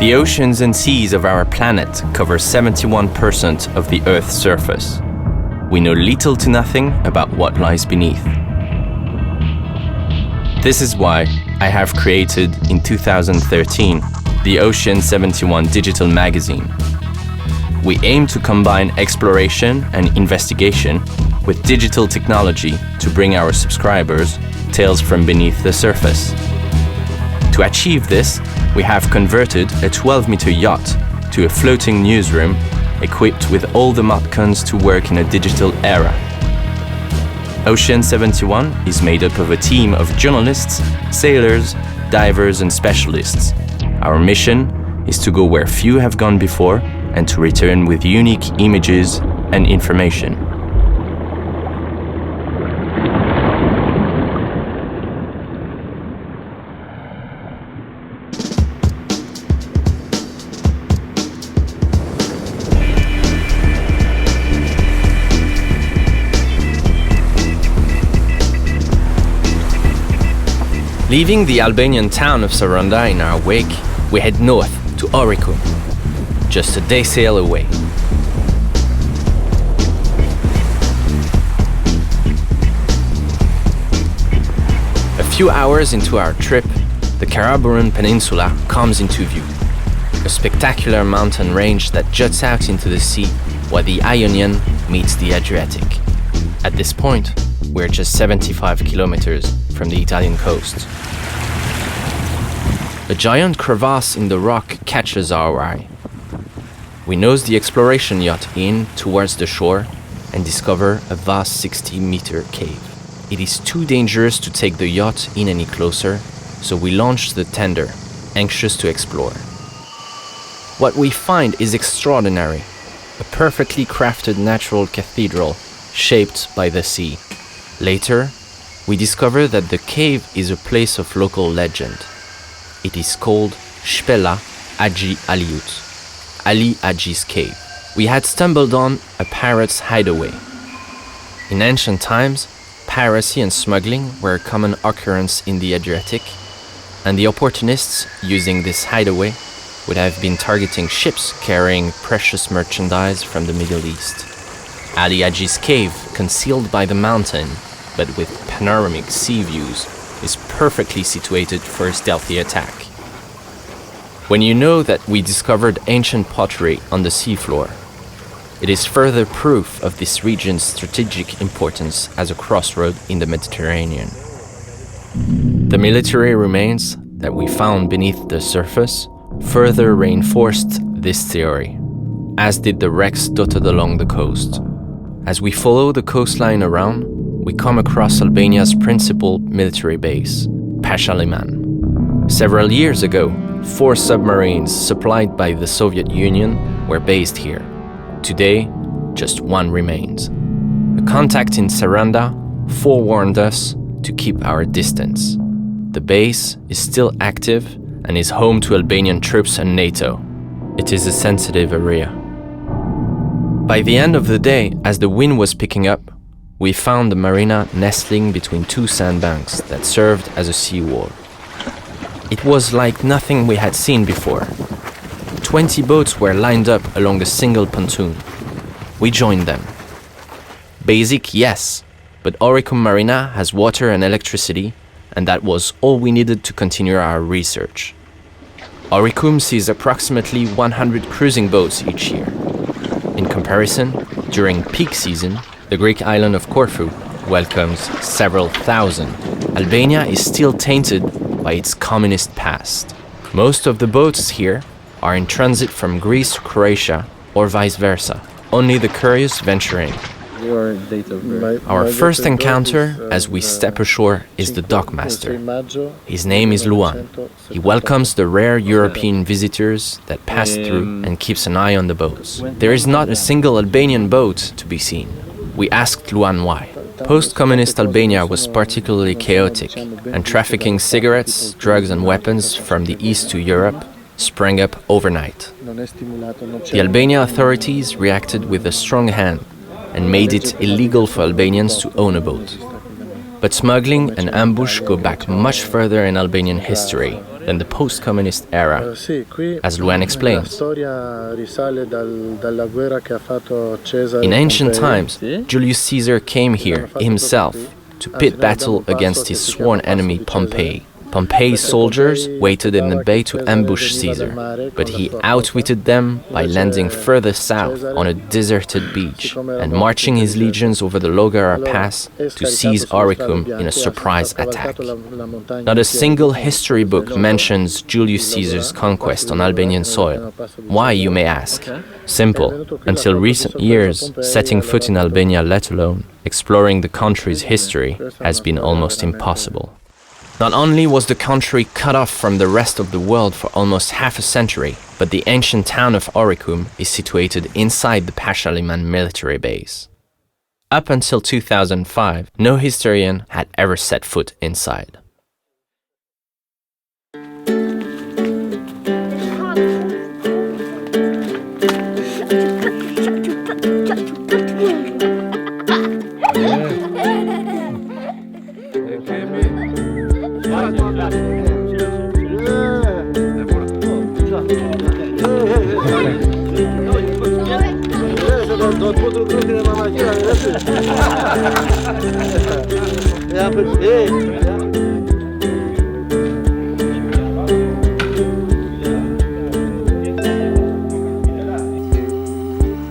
The oceans and seas of our planet cover 71% of the Earth's surface. We know little to nothing about what lies beneath. This is why I have created, in 2013, the OCEAN71 digital magazine. We aim to combine exploration and investigation with digital technology to bring our subscribers tales from beneath the surface. To achieve this, we have converted a 12-meter yacht to a floating newsroom equipped with all the modcons to work in a digital era. OCEAN71 is made up of a team of journalists, sailors, divers and specialists. Our mission is to go where few have gone before and to return with unique images and information. Leaving the Albanian town of Saranda in our wake, we head north to Oricum, just a day sail away. A few hours into our trip, the Karaburun Peninsula comes into view, a spectacular mountain range that juts out into the sea where the Ionian meets the Adriatic. At this point, we're just 75 kilometers from the Italian coast. A giant crevasse in the rock catches our eye. We nose the exploration yacht in towards the shore and discover a vast 60-meter cave. It is too dangerous to take the yacht in any closer, so we launch the tender, anxious to explore. What we find is extraordinary, a perfectly crafted natural cathedral shaped by the sea. Later, we discover that the cave is a place of local legend. It is called Shpela Haji Aliut, Ali Haji's cave. We had stumbled on a pirate's hideaway. In ancient times, piracy and smuggling were a common occurrence in the Adriatic, and the opportunists using this hideaway would have been targeting ships carrying precious merchandise from the Middle East. Ali Haji's cave, concealed by the mountain, but with panoramic sea views, is perfectly situated for a stealthy attack. When you know that we discovered ancient pottery on the seafloor, it is further proof of this region's strategic importance as a crossroad in the Mediterranean. The military remains that we found beneath the surface further reinforced this theory, as did the wrecks dotted along the coast. As we follow the coastline around, we come across Albania's principal military base, Pasha Liman. Several years ago, 4 submarines supplied by the Soviet Union were based here. Today, just 1 remains. A contact in Saranda forewarned us to keep our distance. The base is still active and is home to Albanian troops and NATO. It is a sensitive area. By the end of the day, as the wind was picking up, we found the marina nestling between 2 sandbanks that served as a seawall. It was like nothing we had seen before. 20 boats were lined up along a single pontoon. We joined them. Basic, yes, but Oricum Marina has water and electricity, and that was all we needed to continue our research. Oricum sees approximately 100 cruising boats each year. In comparison, during peak season, the Greek island of Corfu welcomes several thousand. Albania is still tainted by its communist past. Most of the boats here are in transit from Greece to Croatia or vice versa. Only the curious venture in. Your date of birth. Our first encounter as we step ashore is the dockmaster. His name is Luan. He welcomes the rare European visitors that pass through and keeps an eye on the boats. There is not a single Albanian boat to be seen. We asked Luan why. Post-communist Albania was particularly chaotic, and trafficking cigarettes, drugs and weapons from the east to Europe sprang up overnight. The Albanian authorities reacted with a strong hand and made it illegal for Albanians to own a boat. But smuggling and ambush go back much further in Albanian history. than the post-communist era, as Luan explains. In ancient times, Julius Caesar came here himself to pit battle against his sworn enemy Pompey. Pompey's soldiers waited in the bay to ambush Caesar, but he outwitted them by landing further south on a deserted beach and marching his legions over the Logara Pass to seize Oricum in a surprise attack. Not a single history book mentions Julius Caesar's conquest on Albanian soil. Why, you may ask? Simple. Until recent years, setting foot in Albania, let alone exploring the country's history, has been almost impossible. Not only was the country cut off from the rest of the world for almost half a century, but the ancient town of Oricum is situated inside the Pashaliman military base. Up until 2005, no historian had ever set foot inside.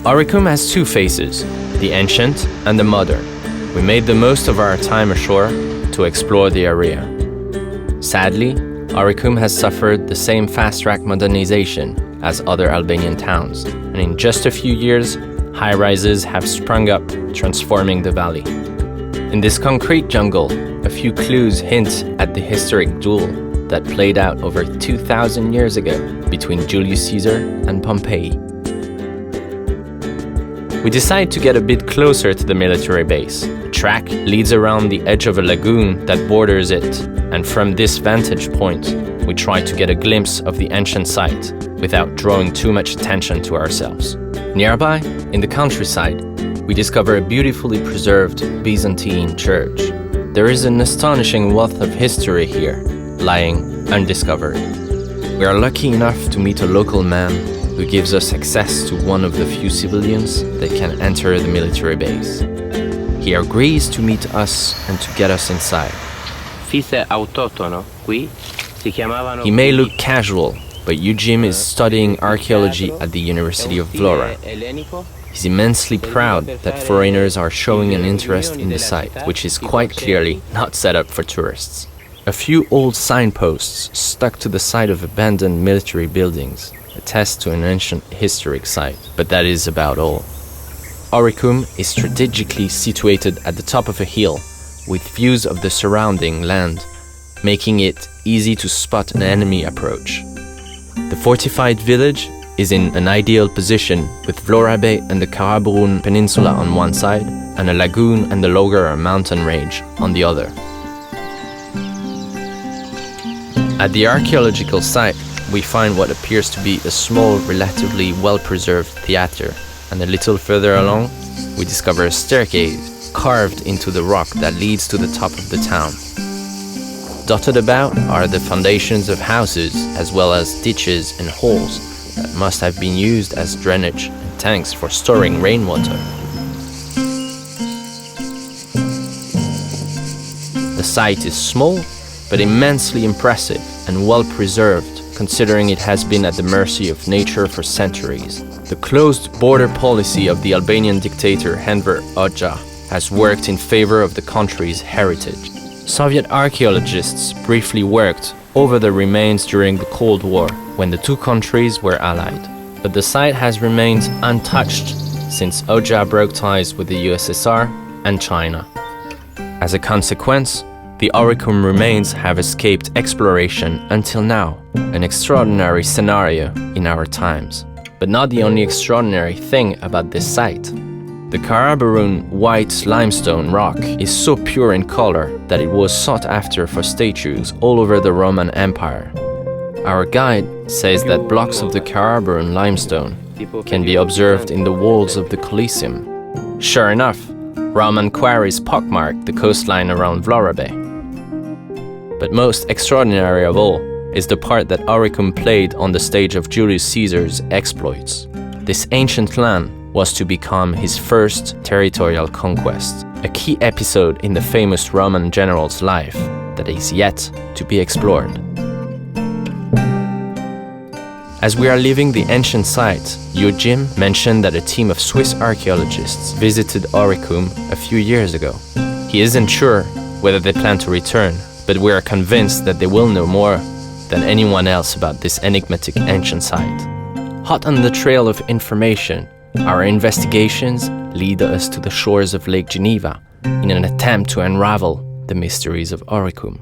Oricum has two faces, the ancient and the modern. We made the most of our time ashore to explore the area. Sadly, Oricum has suffered the same fast-track modernization as other Albanian towns, and in just a few years, high-rises have sprung up, transforming the valley. In this concrete jungle, a few clues hint at the historic duel that played out over 2,000 years ago between Julius Caesar and Pompey. We decide to get a bit closer to the military base. The track leads around the edge of a lagoon that borders it, and from this vantage point, we try to get a glimpse of the ancient site without drawing too much attention to ourselves. Nearby, in the countryside, we discover a beautifully preserved Byzantine church. There is an astonishing wealth of history here, lying undiscovered. We are lucky enough to meet a local man who gives us access to one of the few civilians that can enter the military base. He agrees to meet us and to get us inside. He may look casual, but Eugene is studying archaeology at the University of Vlora. He's immensely proud that foreigners are showing an interest in the site, which is quite clearly not set up for tourists. A few old signposts stuck to the side of abandoned military buildings attest to an ancient historic site, but that is about all. Oricum is strategically situated at the top of a hill, with views of the surrounding land, making it easy to spot an enemy approach. The fortified village is in an ideal position, with Vlora Bay and the Karaburun Peninsula on one side, and a lagoon and the Logara mountain range on the other. At the archaeological site, we find what appears to be a small, relatively well-preserved theater, and a little further along, we discover a staircase carved into the rock that leads to the top of the town. Dotted about are the foundations of houses, as well as ditches and holes that must have been used as drainage and tanks for storing rainwater. The site is small, but immensely impressive and well preserved, considering it has been at the mercy of nature for centuries. The closed border policy of the Albanian dictator Enver Hoxha has worked in favor of the country's heritage. Soviet archaeologists briefly worked over the remains during the Cold War, when the two countries were allied. But the site has remained untouched since Hoxha broke ties with the USSR and China. As a consequence, the Oricum remains have escaped exploration until now, an extraordinary scenario in our times. But not the only extraordinary thing about this site. The Karaburun white limestone rock is so pure in color that it was sought after for statues all over the Roman Empire. Our guide says that blocks of the Karaburun limestone can be observed in the walls of the Colosseum. Sure enough, Roman quarries pockmark the coastline around Vlora Bay. But most extraordinary of all is the part that Oricum played on the stage of Julius Caesar's exploits. This ancient land was to become his first territorial conquest, a key episode in the famous Roman general's life that is yet to be explored. As we are leaving the ancient site, Jim mentioned that a team of Swiss archaeologists visited Oricum a few years ago. He isn't sure whether they plan to return, but we are convinced that they will know more than anyone else about this enigmatic ancient site. Hot on the trail of information, our investigations lead us to the shores of Lake Geneva in an attempt to unravel the mysteries of Oricum.